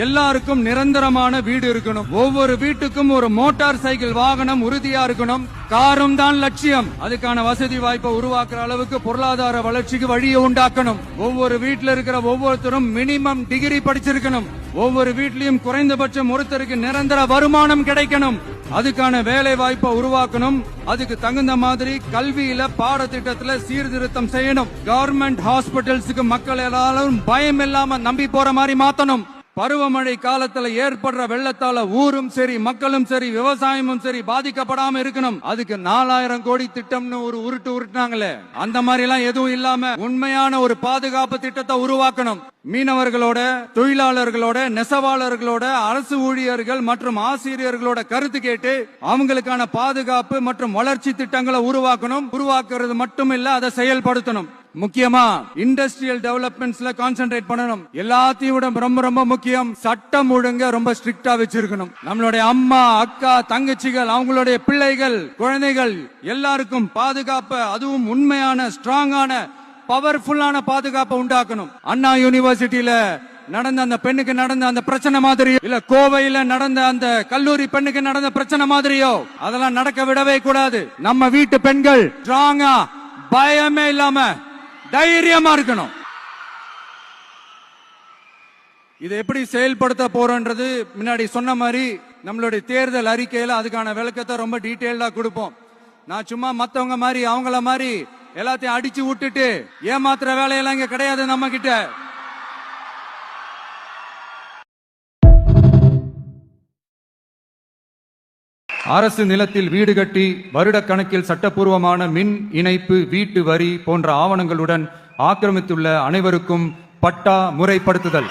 எல்லாருக்கும் நிரந்தரமான வீடு இருக்கணும். ஒவ்வொரு வீட்டுக்கும் ஒரு மோட்டார் சைக்கிள் வாகனம் உறுதியா இருக்கணும். காரும் தான் லட்சியம். அதுக்கான வசதி வாய்ப்பை உருவாக்குற அளவுக்கு பொருளாதார வளர்ச்சிக்கு வழியை உண்டாக்கணும். ஒவ்வொரு வீட்டுல இருக்கிற ஒவ்வொருத்தரும் மினிமம் டிகிரி படிச்சிருக்கணும். ஒவ்வொரு வீட்லயும் குறைந்தபட்சம் ஒருத்தருக்கு நிரந்தர வருமானம் கிடைக்கணும். அதுக்கான வேலை வாய்ப்பை உருவாக்கணும். அதுக்கு தகுந்த மாதிரி கல்வியில பாடத்திட்டத்துல சீர்திருத்தம் செய்யணும். கவர்மெண்ட் ஹாஸ்பிட்டல்ஸுக்கு மக்கள் எல்லாரும் பயம் இல்லாம நம்பி போற மாதிரி மாத்தணும். பருவமழை காலத்துல ஏற்படுற வெள்ளத்தால ஊரும் சரி மக்களும் சரி விவசாயமும் சரி பாதிக்கப்படாம இருக்கணும். அதுக்கு 4000 கோடி திட்டம்னு ஒரு உருட்டுனாங்களே, அந்த மாதிரி எல்லாம் எதுவும் இல்லாம உண்மையான ஒரு பாதுகாப்பு திட்டத்தை உருவாக்கணும். மீனவர்களோட, தொழிலாளர்களோட, நெசவாளர்களோட, அரசு ஊழியர்கள் மற்றும் ஆசிரியர்களோட கருத்து கேட்டு அவங்களுக்கான பாதுகாப்பு மற்றும் வளர்ச்சி திட்டங்களை உருவாக்கணும். உருவாக்குறது மட்டும் இல்ல, அதை செயல்படுத்தணும். முக்கியமா இண்டஸ்ட்ரியல் டெவலப்மெண்ட்ஸ்ல கான்சென்ட்ரேட் பண்ணணும். எல்லாத்தையும் விட ரொம்ப ரொம்ப முக்கியம், சட்டம் ஒழுங்க ரொம்ப ஸ்ட்ரிக்டா வச்சிருக்கணும். நம்மளுடைய அம்மா, அக்கா, தங்கச்சிகள், அவங்களுடைய பிள்ளைகள், குழந்தைகள் எல்லாருக்கும் பாதுகாப்பு, அதுவும் உண்மையான ஸ்ட்ராங்கான பவர்ஃபுல்லான பாதுகாப்பை உண்டாக்கணும். அண்ணா யூனிவர்சிட்டியில நடந்த அந்த பெண்ணுக்கு நடந்த அந்த பிரச்சனை மாதிரியோ, இல்ல கோவையில நடந்த அந்த கல்லூரி பெண்ணுக்கு நடந்த பிரச்சனை மாதிரியோ அதெல்லாம் நடக்க விடவே கூடாது. நம்ம வீட்டு பெண்கள் ஸ்ட்ராங்கா, பயமே இல்லாம தைரியமா இருக்கணும். இதை எப்படி செயல்படுத்த போறோன்றது முன்னாடி சொன்ன மாதிரி நம்மளுடைய தேர்தல் அறிக்கையில அதுக்கான விளக்கத்தை ரொம்ப டீடைல்டா கொடுப்போம். நான் சும்மா மத்தவங்க மாதிரி அவங்கள மாதிரி எல்லாத்தையும் அடிச்சு விட்டுட்டு ஏமாத்துற வேலையெல்லாம் இங்க கிடையாது. நம்ம கிட்ட அரசு நிலத்தில் வீடு கட்டி வருடக்கணக்கில் சட்டப்பூர்வமான மின் இணைப்பு, வீட்டு வரி போன்ற ஆவணங்களுடன் ஆக்கிரமித்துள்ள அனைவருக்கும் பட்டா முறைப்படுத்துதல்.